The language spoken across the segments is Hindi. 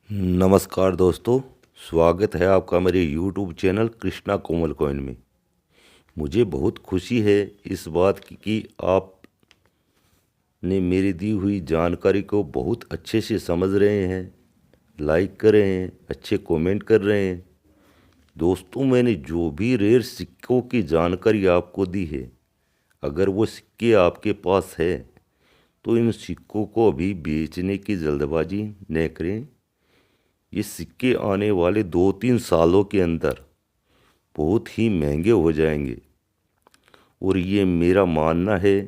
नमस्कार दोस्तों, स्वागत है आपका मेरे YouTube चैनल कृष्णा कोमल कॉइन में। मुझे बहुत खुशी है इस बात की कि आपने मेरी दी हुई जानकारी को बहुत अच्छे से समझ रहे हैं, लाइक कर रहे हैं, अच्छे कमेंट कर रहे हैं। दोस्तों, मैंने जो भी रेयर सिक्कों की जानकारी आपको दी है, अगर वो सिक्के आपके पास है तो इन सिक्कों को अभी बेचने की जल्दबाजी न करें। ये सिक्के आने वाले 2-3 सालों के अंदर बहुत ही महंगे हो जाएंगे और ये मेरा मानना है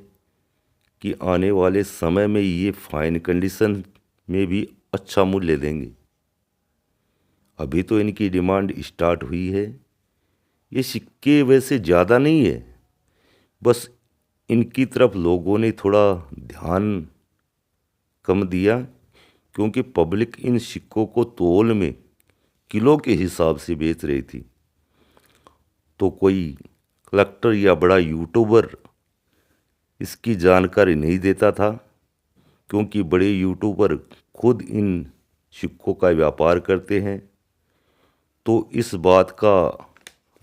कि आने वाले समय में ये फाइन कंडीशन में भी अच्छा मूल्य देंगे। अभी तो इनकी डिमांड स्टार्ट हुई है। ये सिक्के वैसे ज़्यादा नहीं है, बस इनकी तरफ लोगों ने थोड़ा ध्यान कम दिया क्योंकि पब्लिक इन सिक्कों को तौल में किलो के हिसाब से बेच रही थी। तो कोई कलेक्टर या बड़ा यूट्यूबर इसकी जानकारी नहीं देता था क्योंकि बड़े यूट्यूबर खुद इन सिक्कों का व्यापार करते हैं। तो इस बात का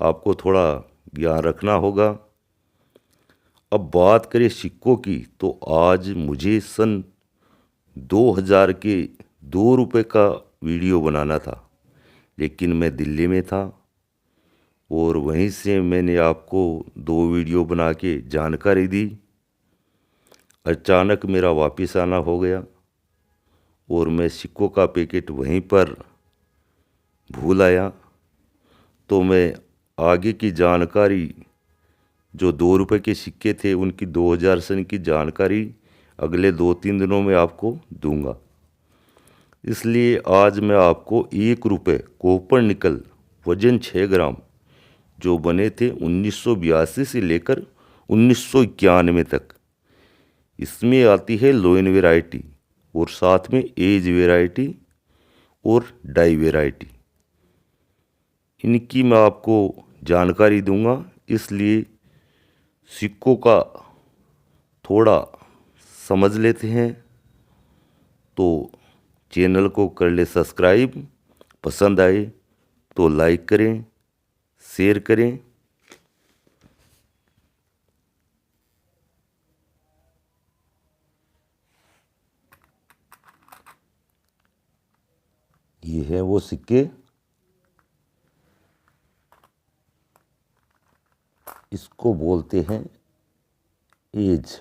आपको थोड़ा ज्ञान रखना होगा। अब बात करें सिक्कों की, तो आज मुझे सन 2000 के 2 रुपये का वीडियो बनाना था, लेकिन मैं दिल्ली में था और वहीं से मैंने आपको 2 वीडियो बना के जानकारी दी। अचानक मेरा वापस आना हो गया और मैं सिक्कों का पैकेट वहीं पर भूल आया। तो मैं आगे की जानकारी, जो 2 रुपये के सिक्के थे उनकी 2000 सन की जानकारी अगले 2-3 दिनों में आपको दूंगा। इसलिए आज मैं आपको 1 रुपये कॉपर निकल वजन 6 ग्राम जो बने थे 1982 से लेकर 1991 तक, इसमें आती है लोइन वेराइटी और साथ में एज वेराइटी और डाई वेराइटी, इनकी मैं आपको जानकारी दूंगा। इसलिए सिक्कों का थोड़ा समझ लेते हैं। तो चैनल को कर ले सब्सक्राइब, पसंद आए तो लाइक करें, शेयर करें। ये है वो सिक्के, इसको बोलते हैं एज।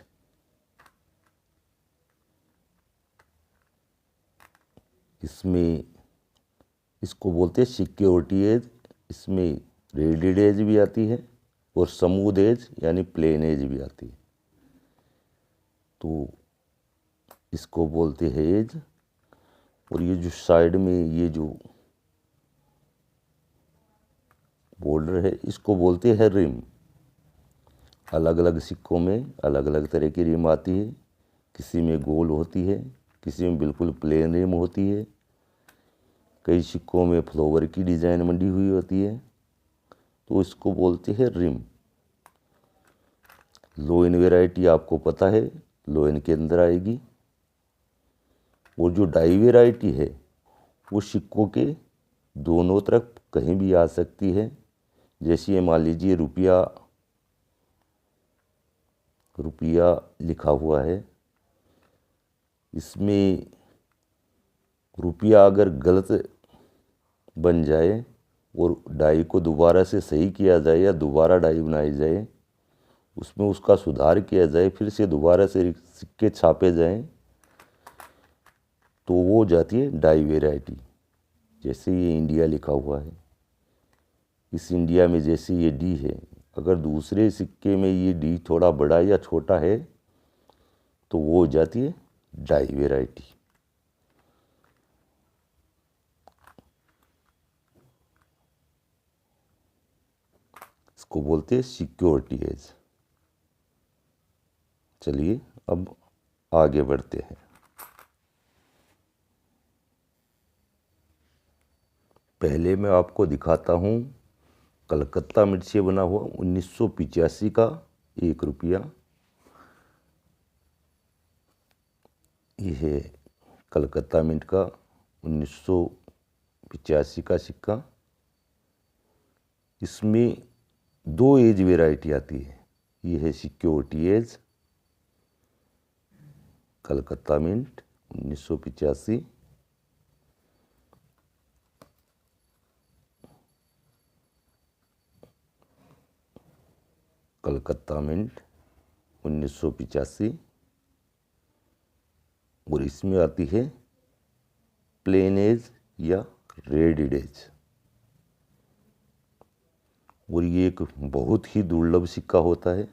इसमें इसको बोलते हैं सिक्योरिटी एज। इसमें रेडेड एज भी आती है और स्मूथ एज यानी प्लेन एज भी आती है। तो इसको बोलते हैं एज। और ये जो साइड में ये जो बॉर्डर है इसको बोलते हैं रिम। अलग अलग सिक्कों में अलग अलग तरह की रिम आती है। किसी में गोल होती है, किसी में बिल्कुल प्लेन रिम होती है, कई सिक्कों में फ्लावर की डिज़ाइन मंडी हुई होती है। तो इसको बोलते हैं रिम। लोइन वैरायटी आपको पता है, लोइन के अंदर आएगी। और जो डाई वैरायटी है वो सिक्कों के दोनों तरफ कहीं भी आ सकती है। जैसे ये मान लीजिए रुपया रुपया लिखा हुआ है, इसमें रुपया अगर गलत बन जाए और डाई को दोबारा से सही किया जाए या दोबारा डाई बनाई जाए, उसमें उसका सुधार किया जाए, फिर से दोबारा से सिक्के छापे जाएं, तो वो हो जाती है डाई वैरायटी। जैसे ये इंडिया लिखा हुआ है, इस इंडिया में जैसे ये डी है, अगर दूसरे सिक्के में ये डी थोड़ा बड़ा या छोटा है तो वो हो जाती है डाई वैरायटी। इसको बोलते हैं सिक्योरिटी एज। चलिए अब आगे बढ़ते हैं। पहले मैं आपको दिखाता हूँ कलकत्ता मिंट से बना हुआ 1985 का 1 रुपया। ये है कलकत्ता मिंट का 85 का सिक्का। इसमें 2 एज वेराइटी आती है। ये है security edge Calcutta mint 1985, Calcutta mint 1985। और इसमें आती है प्लेन एज या रेडेड एज। और ये एक बहुत ही दुर्लभ सिक्का होता है,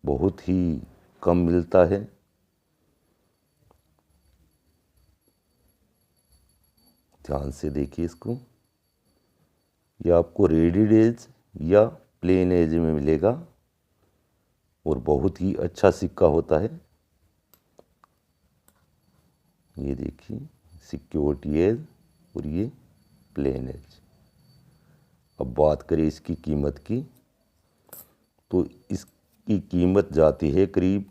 बहुत ही कम मिलता है। ध्यान से देखिए इसको। ये आपको रेडेड एज या प्लेन एज में मिलेगा और बहुत ही अच्छा सिक्का होता है। ये देखिए सिक्योरिटी एज और ये प्लेन एज। अब बात करें इसकी कीमत की, तो इसकी कीमत जाती है करीब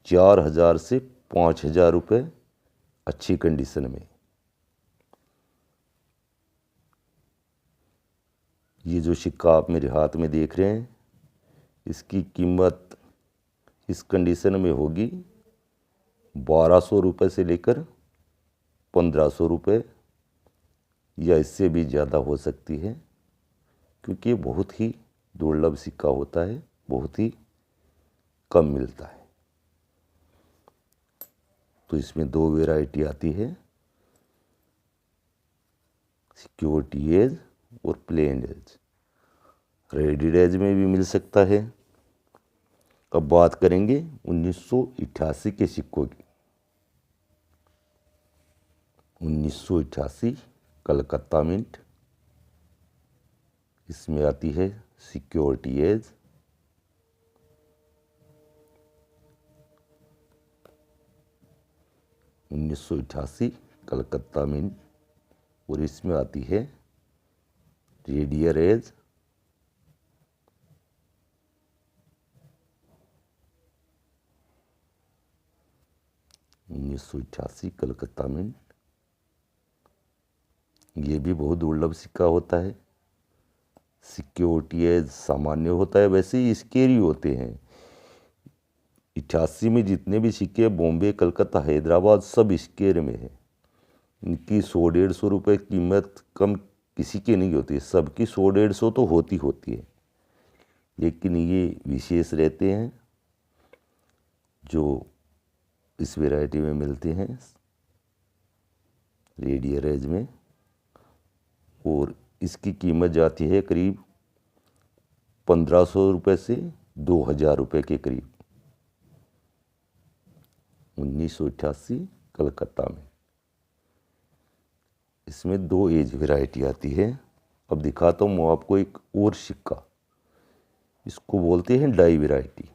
4000 से 5000 रुपये अच्छी कंडीशन में। ये जो सिक्का आप मेरे हाथ में देख रहे हैं, इसकी कीमत इस कंडीशन में होगी 1200 रुपये से लेकर 1500 रुपये, या इससे भी ज़्यादा हो सकती है, क्योंकि ये बहुत ही दुर्लभ सिक्का होता है, बहुत ही कम मिलता है। तो इसमें 2 वैरायटी आती है, सिक्योरिटी एज और प्लेन एज। रेडेड एज में भी मिल सकता है। अब बात करेंगे 1988 के सिक्कों की। 1988 कलकत्ता मिंट, इसमें आती है सिक्योरिटी एज। $1988 कलकत्ता मिंट और इसमें आती है रेडियर एज। $1988 कलकत्ता मिंट। ये भी बहुत दुर्लभ सिक्का होता है। सिक्योरिटी एज सामान्य होता है, वैसे ही स्केरी होते हैं। 88 में जितने भी सिक्के बॉम्बे, कलकत्ता, हैदराबाद सब स्केर में है। इनकी 100-150 रुपये कीमत कम किसी की नहीं होती है, सबकी 100-150 तो होती है, लेकिन ये विशेष रहते हैं जो इस वैरायटी में मिलते हैं, रेडियर एज में। और इसकी कीमत जाती है करीब 1500 रुपये से 2000 रुपये के करीब। 1988 कलकत्ता में। इसमें 2 एज वैरायटी आती है। अब दिखाता हूँ आपको एक और सिक्का, इसको बोलते हैं डाई वैरायटी।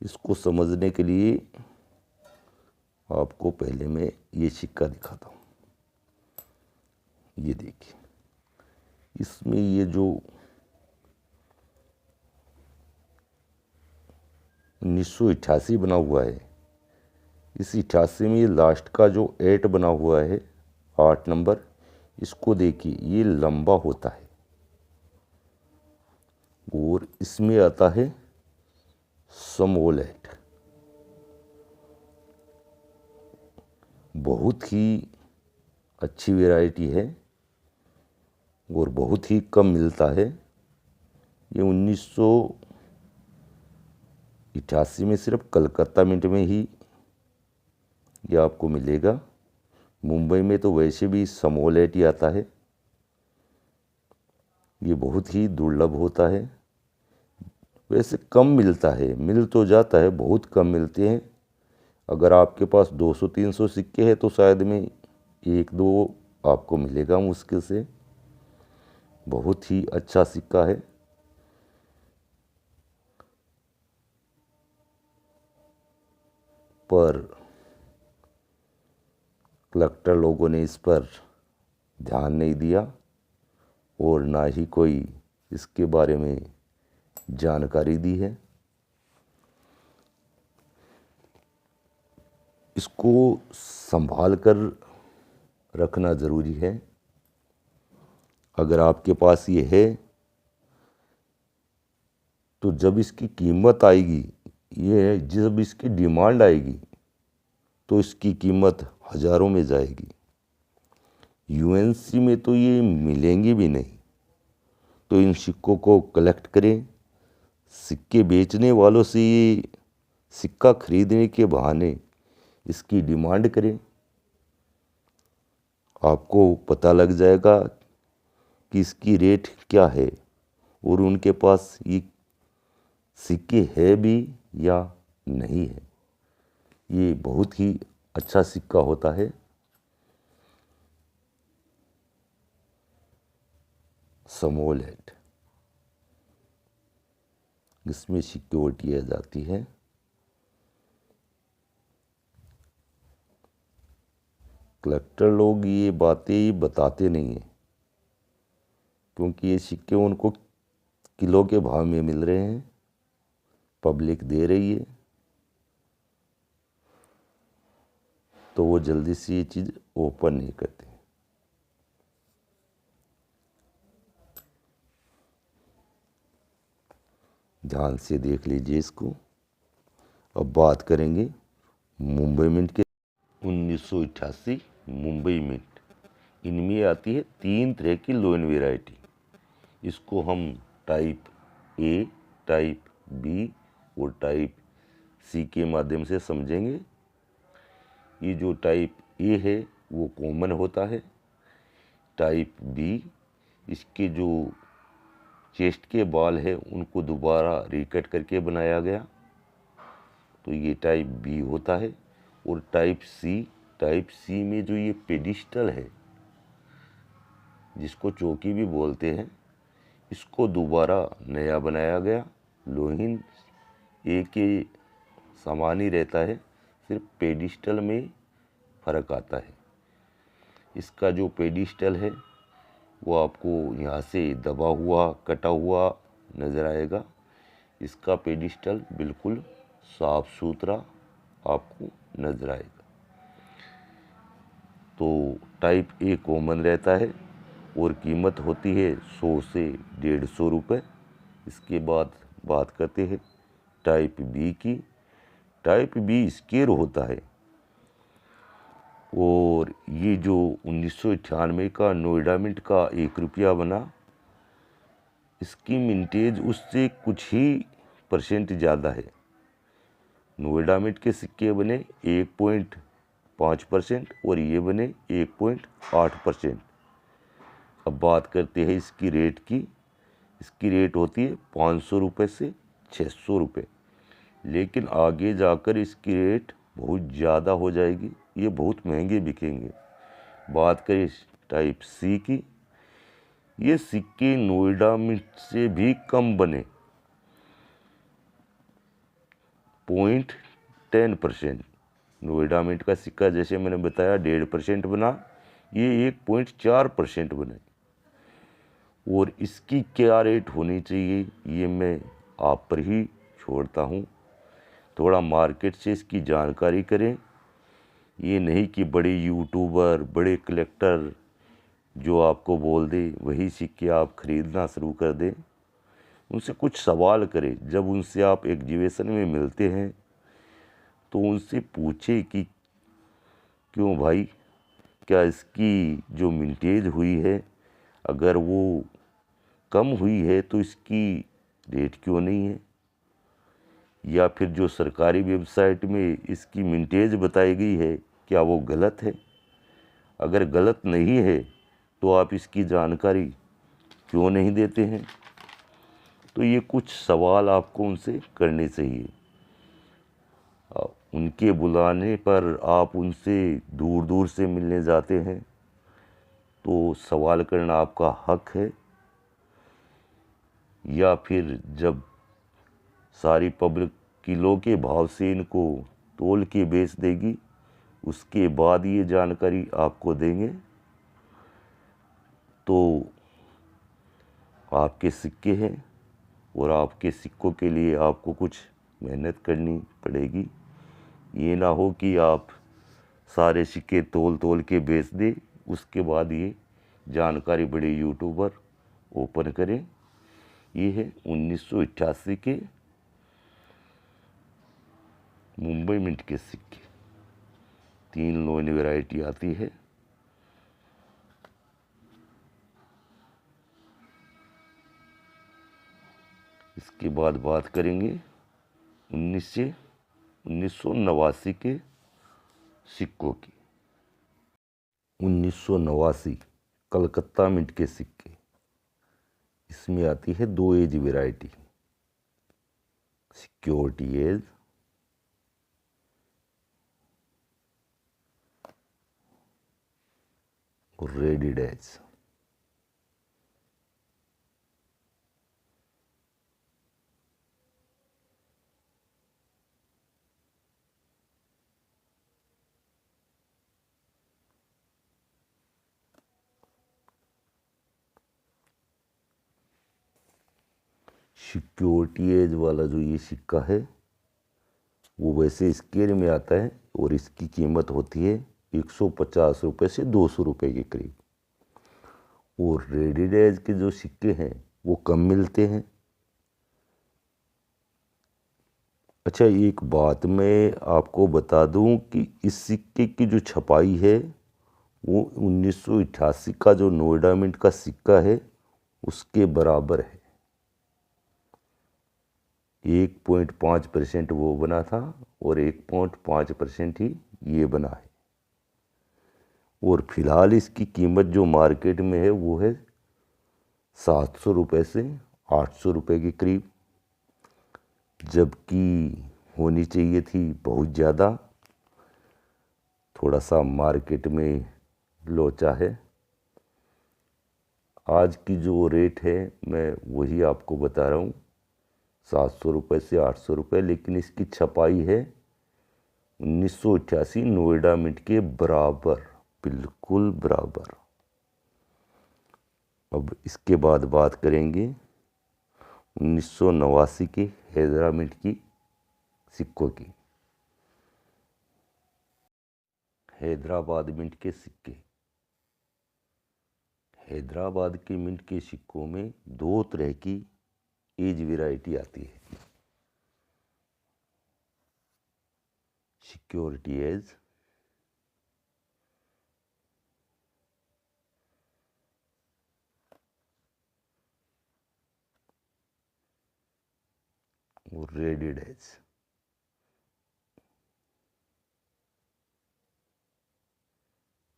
इसको समझने के लिए आपको पहले मैं ये सिक्का दिखाता हूँ। ये देखिए, इसमें ये जो 1988 बना हुआ है, इस 88 में ये लास्ट का जो 8 बना हुआ है, 8 नंबर, इसको देखिए ये लंबा होता है और इसमें आता है स्मॉल 8। बहुत ही अच्छी वैरायटी है और बहुत ही कम मिलता है। ये 1988 में सिर्फ कलकत्ता मिंट में ही ये आपको मिलेगा। मुंबई में तो वैसे भी स्मॉल 8 ही आता है। ये बहुत ही दुर्लभ होता है, वैसे कम मिलता है, मिल तो जाता है, बहुत कम मिलते हैं। अगर आपके पास 200-300 सिक्के हैं तो शायद में 1-2 आपको मिलेगा मुश्किल से। बहुत ही अच्छा सिक्का है। पर कलेक्टर लोगों ने इस पर ध्यान नहीं दिया और ना ही कोई इसके बारे में जानकारी दी है। इसको संभाल कर रखना ज़रूरी है। अगर आपके पास ये है तो जब इसकी कीमत आएगी, ये है जब इसकी डिमांड आएगी तो इसकी कीमत हज़ारों में जाएगी। यूएनसी में तो ये मिलेंगे भी नहीं। तो इन सिक्कों को कलेक्ट करें। सिक्के बेचने वालों से ये सिक्का खरीदने के बहाने इसकी डिमांड करें। आपको पता लग जाएगा कि इसकी रेट क्या है और उनके पास ये सिक्के है भी या नहीं है। ये बहुत ही अच्छा सिक्का होता है। स्मॉल हेड, इसमें सिक्योरिटी आ जाती है। कलेक्टर लोग ये बातें बताते नहीं हैं क्योंकि ये सिक्के उनको किलो के भाव में मिल रहे हैं, पब्लिक दे रही है, तो वो जल्दी से ये चीज़ ओपन नहीं करते। ध्यान से देख लीजिए इसको। अब बात करेंगे मुंबई मिंट के। 1988 मुंबई मिंट, इनमें आती है 3 तरह की लोन वेराइटी। इसको हम टाइप ए, टाइप बी और टाइप सी के माध्यम से समझेंगे। ये जो टाइप ए है वो कॉमन होता है। टाइप बी, इसके जो चेस्ट के बाल है उनको दोबारा रिकट करके बनाया गया, तो ये टाइप बी होता है। और टाइप सी में जो ये पेडिस्टल है, जिसको चौकी भी बोलते हैं, इसको दोबारा नया बनाया गया। लोहिन ए के समान ही रहता है, सिर्फ पेडिस्टल में फ़र्क आता है। इसका जो पेडिस्टल है वो आपको यहाँ से दबा हुआ कटा हुआ नज़र आएगा। इसका पेडिस्टल बिल्कुल साफ सुथरा आपको नज़र आएगा। तो टाइप ए कॉमन रहता है और कीमत होती है 100 से 150 रुपये। इसके बाद बात करते हैं टाइप बी की। टाइप बी स्केर होता है और ये जो 1998 का नोएडा मिंट का 1 रुपया बना, इसकी मिंटेज उससे कुछ ही % ज़्यादा है। नोएडा मिंट के सिक्के बने 1.5% और ये बने 1.8%। अब बात करते हैं इसकी रेट की। इसकी रेट होती है 500 रुपये से 600 रुपये, लेकिन आगे जाकर इसकी रेट बहुत ज़्यादा हो जाएगी, ये बहुत महंगे बिकेंगे। बात करें टाइप सी की, ये सिक्के नोएडा मिंट से भी कम बने, 0.10%। नोएडा मिंट का सिक्का जैसे मैंने बताया 1.5% बना, ये 1.4% बने। और इसकी क्या रेट होनी चाहिए ये मैं आप पर ही छोड़ता हूँ। थोड़ा मार्केट से इसकी जानकारी करें। ये नहीं कि बड़े यूट्यूबर, बड़े कलेक्टर जो आपको बोल दे वही सिक्के आप खरीदना शुरू कर दें। उनसे कुछ सवाल करें। जब उनसे आप एग्जीबिशन में मिलते हैं तो उनसे पूछे कि क्यों भाई, क्या इसकी जो मिंटेज हुई है अगर वो कम हुई है तो इसकी रेट क्यों नहीं है, या फिर जो सरकारी वेबसाइट में इसकी मिंटेज बताई गई है क्या वो गलत है। अगर गलत नहीं है तो आप इसकी जानकारी क्यों नहीं देते हैं। तो ये कुछ सवाल आपको उनसे करने चाहिए। उनके बुलाने पर आप उनसे दूर दूर से मिलने जाते हैं तो सवाल करना आपका हक है। या फिर जब सारी पब्लिक किलो के भाव से इनको तोल के बेच देगी उसके बाद ये जानकारी आपको देंगे, तो आपके सिक्के हैं और आपके सिक्कों के लिए आपको कुछ मेहनत करनी पड़ेगी। ये ना हो कि आप सारे सिक्के तोल तोल के बेच दें उसके बाद ये जानकारी बड़े यूट्यूबर ओपन करें। ये है 1988 के मुंबई मिंट के सिक्के। 3 लोन वैरायटी आती है। इसके बाद बात करेंगे 1989 के सिक्कों की। 1989 कलकत्ता मिंट के सिक्के। इसमें आती है 2 एज वैरायटी, सिक्योरिटी एज और रेडिड एज। सिक्योरिटी एज वाला जो ये सिक्का है वो वैसे स्केल में आता है और इसकी कीमत होती है 150 रुपये से 200 रुपये के करीब। और रेडिड एज के जो सिक्के हैं वो कम मिलते हैं। अच्छा, एक बात मैं आपको बता दूं कि इस सिक्के की जो छपाई है वो 1988 का जो नोएडा मिंट का सिक्का है उसके बराबर है। 1.5% वो बना था और 1.5% ही ये बना है। और फिलहाल इसकी कीमत जो मार्केट में है वो है 700 रुपये से 800 रुपये के करीब, जबकि होनी चाहिए थी बहुत ज़्यादा। थोड़ा सा मार्केट में लोचा है। आज की जो रेट है मैं वही आपको बता रहा हूँ, 700 रुपये से 800 रुपये, लेकिन इसकी छपाई है 1988 नोएडा मिंट के बराबर, बिल्कुल बराबर। अब इसके बाद बात करेंगे 1989 के हैदरा मिंट की सिक्कों की। हैदराबाद मिंट के सिक्के। हैदराबाद के मिंट के सिक्कों में 2 तरह की एज वैरायटी आती है, सिक्योरिटी एज और रेडिड एज।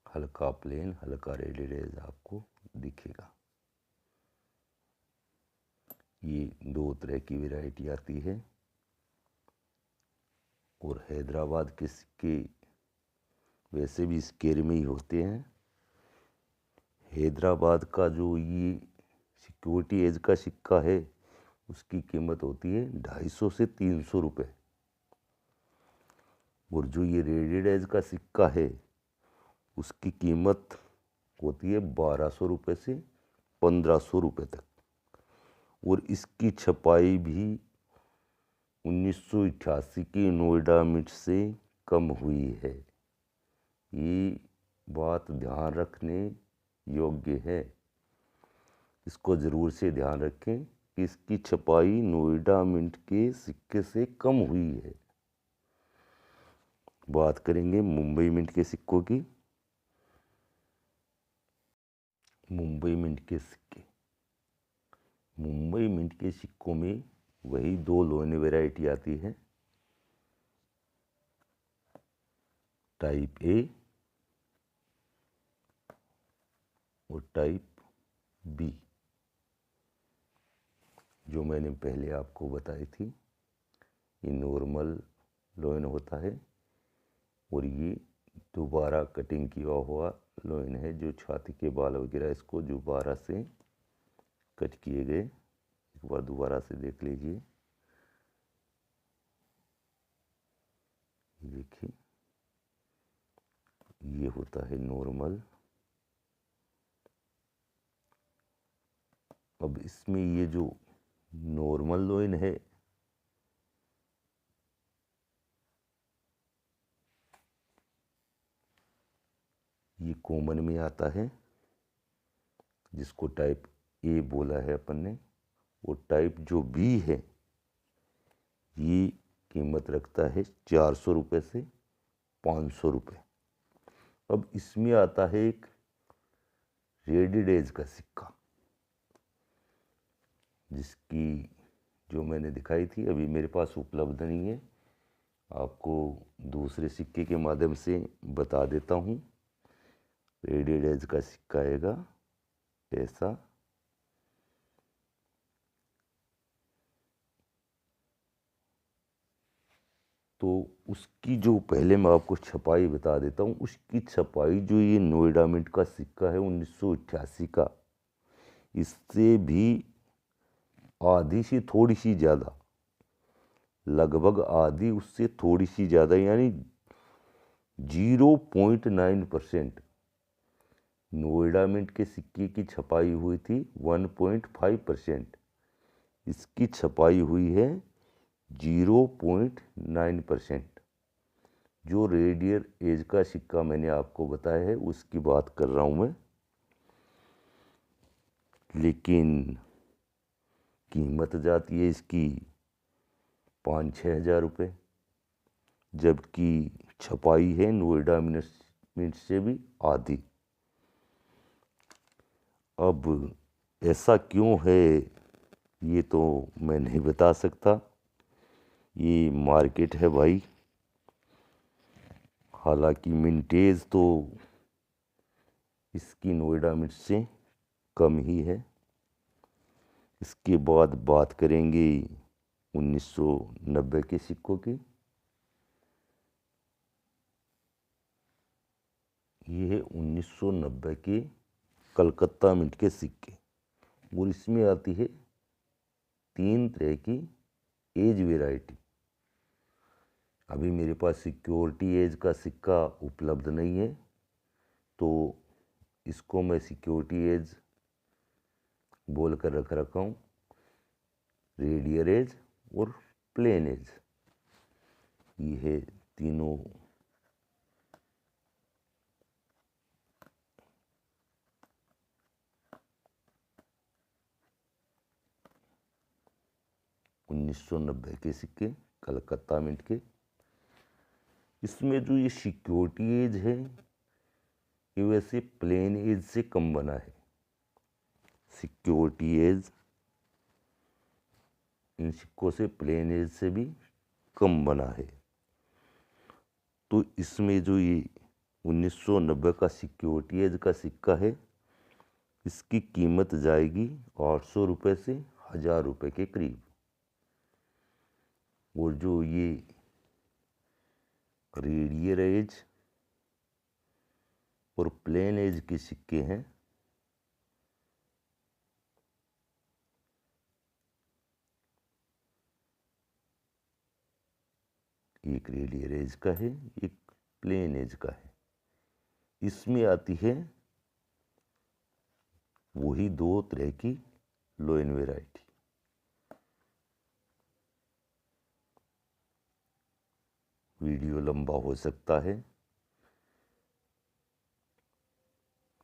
हल्का प्लेन, हल्का रेडिड एज आपको दिखेगा। ये 2 तरह की वैरायटी आती है। और हैदराबाद के सिक्के वैसे भी स्केल में ही होते हैं। हैदराबाद का जो ये सिक्योरिटी एज का सिक्का है उसकी कीमत होती है 250 से 300 रुपये। और जो ये रेडिड एज का सिक्का है उसकी कीमत होती है 1200 रुपये से 1500 रुपये तक। और इसकी छपाई भी 1988 की नोएडा मिंट से कम हुई है। ये बात ध्यान रखने योग्य है। इसको ज़रूर से ध्यान रखें कि इसकी छपाई नोएडा मिंट के सिक्के से कम हुई है। बात करेंगे मुंबई मिंट के सिक्कों की। मुंबई मिंट के सिक्के। मुंबई मिंट के सिक्कों में वही 2 लोन वैरायटी आती है, टाइप ए और टाइप बी, जो मैंने पहले आपको बताई थी। ये नॉर्मल लोइन होता है और ये दोबारा कटिंग किया हुआ लोइन है, जो छाती के बाल वगैरह इसको दोबारा से कट किए गए। एक बार दोबारा से देख लीजिए, देखिए ये होता है नॉर्मल। अब इसमें ये जो नॉर्मल लोइन है ये कॉमन में आता है, जिसको टाइप ए बोला है अपन ने, और टाइप जो बी है ये कीमत रखता है 400 रुपये से 500 रुपये। अब इसमें आता है एक रेडी डेज का सिक्का, जिसकी जो मैंने दिखाई थी अभी मेरे पास उपलब्ध नहीं है, आपको दूसरे सिक्के के माध्यम से बता देता हूँ। रेडी डेज का सिक्का आएगा ऐसा, तो उसकी जो पहले मैं आपको छपाई बता देता हूँ। उसकी छपाई जो ये नोएडा मिंट का सिक्का है 1988 का, इससे भी आधी से थोड़ी सी ज़्यादा, लगभग आधी उससे थोड़ी सी ज़्यादा, यानी 0.9% नोएडा मिंट के सिक्के की छपाई हुई थी 1.5%, इसकी छपाई हुई है 0.9%। जो रेडियर एज का सिक्का मैंने आपको बताया है उसकी बात कर रहा हूँ मैं, लेकिन कीमत जाती है इसकी 5-6 हज़ार रुपये, जबकि छपाई है नोएडा मिंट से भी आधी। अब ऐसा क्यों है ये तो मैं नहीं बता सकता, ये मार्केट है भाई। हालांकि मिंटेज तो इसकी नोएडा मिंट से कम ही है। इसके बाद बात करेंगे 1990 के सिक्कों की। ये है 1990 के कलकत्ता मिंट के सिक्के, और इसमें आती है 3 तरह की एज वेराइटी। अभी मेरे पास सिक्योरिटी एज का सिक्का उपलब्ध नहीं है, तो इसको मैं सिक्योरिटी एज बोल कर रख रखा हूँ, रेडियर एज और प्लेन एज। ये है तीनों $1990 के सिक्के कलकत्ता मिंट के। इसमें जो ये सिक्योरिटी एज है ये वैसे प्लेन एज से कम बना है। सिक्योरिटी एज इन सिक्कों से प्लेन एज से भी कम बना है। तो इसमें जो ये 1990 का सिक्योरिटी एज का सिक्का है, इसकी कीमत जाएगी 800 रुपये से 1000 रुपये के करीब। और जो ये रेडियर एज और प्लेन एज के सिक्के हैं, एक रेडियर एज का है, एक प्लेन एज का है। इसमें आती है वही 2 तरह की लोइन वेराइटी। वीडियो लंबा हो सकता है,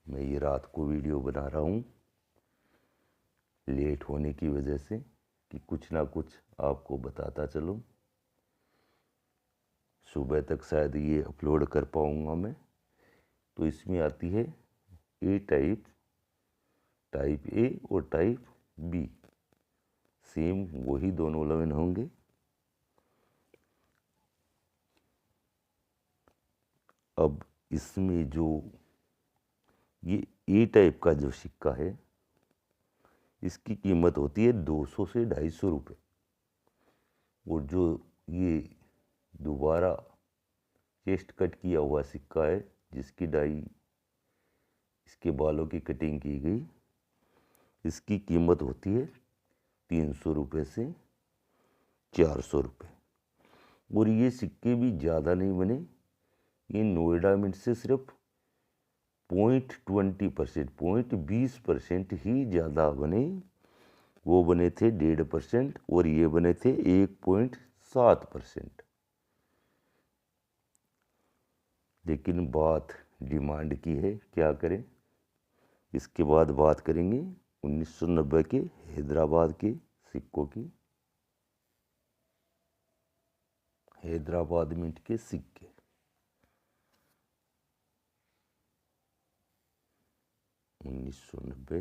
मैं ये रात को वीडियो बना रहा हूँ लेट होने की वजह से, कि कुछ ना कुछ आपको बताता चलूँ। सुबह तक शायद ये अपलोड कर पाऊँगा मैं। तो इसमें आती है ए टाइप, टाइप ए और टाइप बी, सेम वही दोनों लोइन होंगे। अब इसमें जो ये ए टाइप का जो सिक्का है, इसकी कीमत होती है 200 से 250 रुपये। और जो ये दोबारा चेस्ट कट किया हुआ सिक्का है, जिसकी डाई इसके बालों की कटिंग की गई, इसकी कीमत होती है 300 रुपये से 400 रुपये। और ये सिक्के भी ज़्यादा नहीं बने, ये नोएडा मिंट से सिर्फ 0.20%, 0.20% ही ज़्यादा बने। वो बने थे 1.5% और ये बने थे 1.7%। लेकिन बात डिमांड की है, क्या करें। इसके बाद बात करेंगे 1990 के हैदराबाद के सिक्कों की। हैदराबाद मिंट के सिक्के 1990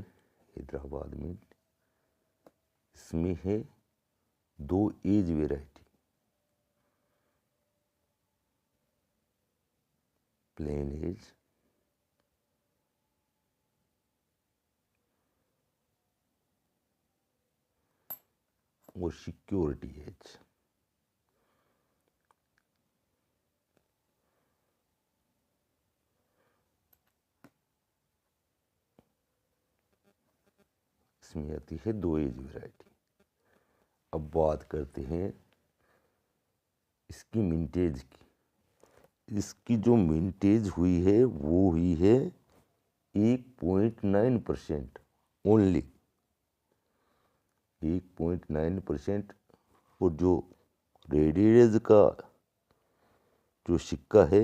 हैदराबाद मिंट। इसमें है 2 एज वेराइटी, प्लेन एज और सिक्योरिटी एज। इसमें आती है 2 एज वेराइटी। अब बात करते हैं इसकी मिंटेज की। इसकी जो मिंटेज हुई है वो हुई है 1.9% ओनली, 1.9%। और जो रेडिडेज का जो सिक्का है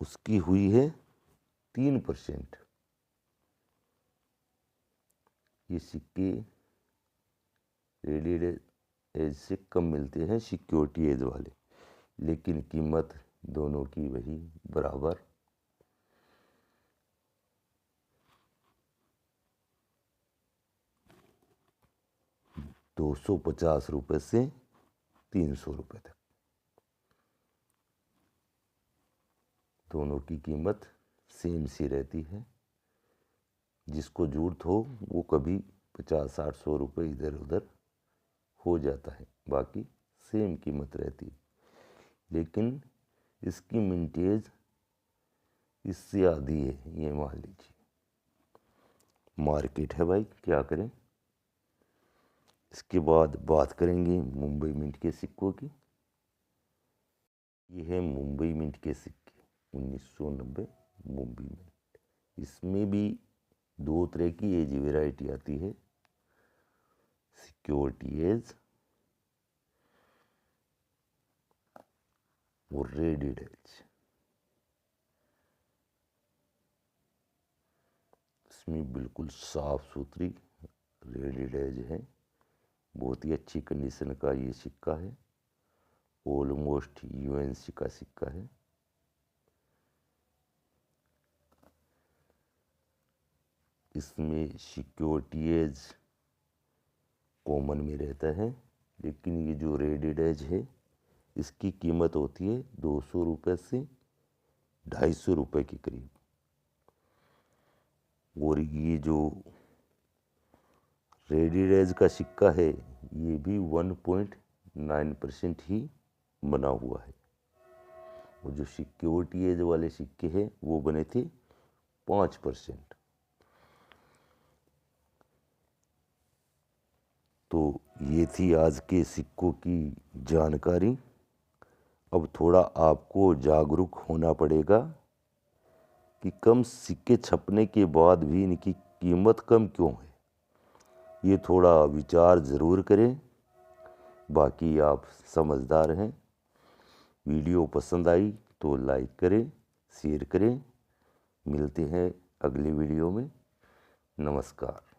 उसकी हुई है 3%। ये सिक्के रेडिडेज एज से कम मिलते हैं सिक्योरिटी एज वाले, लेकिन कीमत दोनों की वही बराबर। ₹250 से ₹300 तक दोनों की कीमत सेम सी रहती है। जिसको जरूरत हो वो कभी 50-60-100 रुपये इधर उधर हो जाता है, बाकी सेम कीमत रहती है। लेकिन इसकी मिंटेज इससे आधी है, ये मान लीजिए। मार्केट है भाई, क्या करें। इसके बाद बात करेंगे मुंबई मिंट के सिक्कों की। ये है मुंबई मिंट के सिक्के 1990 मुंबई मिंट। इसमें भी 2 तरह की एज वेराइटी आती है, सिक्योरिटी एज और रेडेड एज। इसमें बिल्कुल साफ सुथरी रेडेड एज है, बहुत ही अच्छी कंडीशन का ये सिक्का है, ऑलमोस्ट यूएनसी का सिक्का है। इसमें सिक्योरिटी एज कॉमन में रहता है, लेकिन ये जो रेडेड एज है इसकी कीमत होती है ₹200 से ₹250 के करीब। और ये जो रेडेड एज का सिक्का है ये भी 1.9% ही बना हुआ है। और जो सिक्योरिटी एज वाले सिक्के हैं वो बने थे 5%। तो ये थी आज के सिक्कों की जानकारी। अब थोड़ा आपको जागरूक होना पड़ेगा कि कम सिक्के छपने के बाद भी इनकी कीमत कम क्यों है, ये थोड़ा विचार ज़रूर करें। बाकी आप समझदार हैं। वीडियो पसंद आई तो लाइक करें, शेयर करें। मिलते हैं अगली वीडियो में। नमस्कार।